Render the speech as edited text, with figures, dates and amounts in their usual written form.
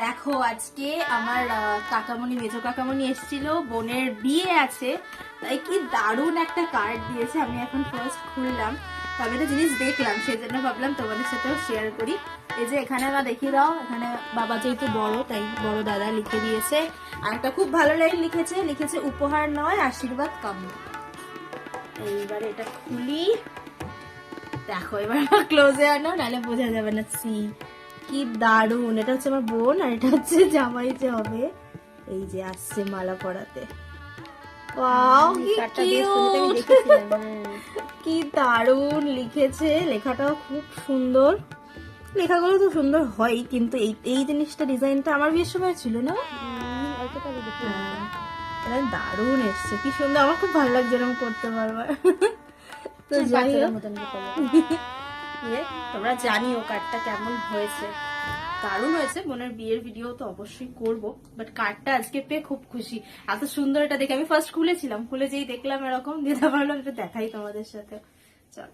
দেখো আজকে আমার কাকামণি মেজো কাকামণি এসেছিল, বোনের বিয়ে আছে, তাই কি দারুণ একটা কার্ড দিয়েছে। আমি এখন ফার্স্ট খুললাম, তবে একটা জিনিস দেখলাম, সেই জন্য ভাবলাম তোমাদের সাথেও শেয়ার করি। এই যে এখানে মা দেখিয়ে দাও, এখানে বাবা যেহেতু বড় তাই বড় দাদা লিখে দিয়েছে। আর একটা খুব ভালো লাইন লিখেছে উপহার নয় আশীর্বাদ কাম্য। এইবারে এটা খুলি, দেখো এবার ক্লোজে আনো, নাহলে বোঝা যাবে না। সি কি দারুন, এটা হচ্ছে আমার বোন আর এটা হচ্ছে জামাই যে হবে, এই যে আসছে মালা পরাতে। ওয়াও কি কিউট, কি দারুন লিখেছে, লেখাটাও খুব সুন্দর। লেখাগুলো তো সুন্দর হয়, কিন্তু এই জিনিসটা ডিজাইনটা আমার বিয়ের সময় ছিল না। এটা দারুন এসছে, কি সুন্দর, আমার খুব ভালো লাগছে এরকম করতে পারবার। তো যাই হোক, তোমরা জানিও কার্ডটা কেমন হয়েছে। দারুণ হয়েছে, বোনের বিয়ের ভিডিও তো অবশ্যই করব, বাট কার্ডটা আজকে পেয়ে খুব খুশি। এত সুন্দর এটা দেখে আমি ফার্স্ট খুলেছিলাম, খুলে যেই দেখলাম এরকম, দিতে পারলাম, এটা দেখাই তোমাদের সাথে। চল।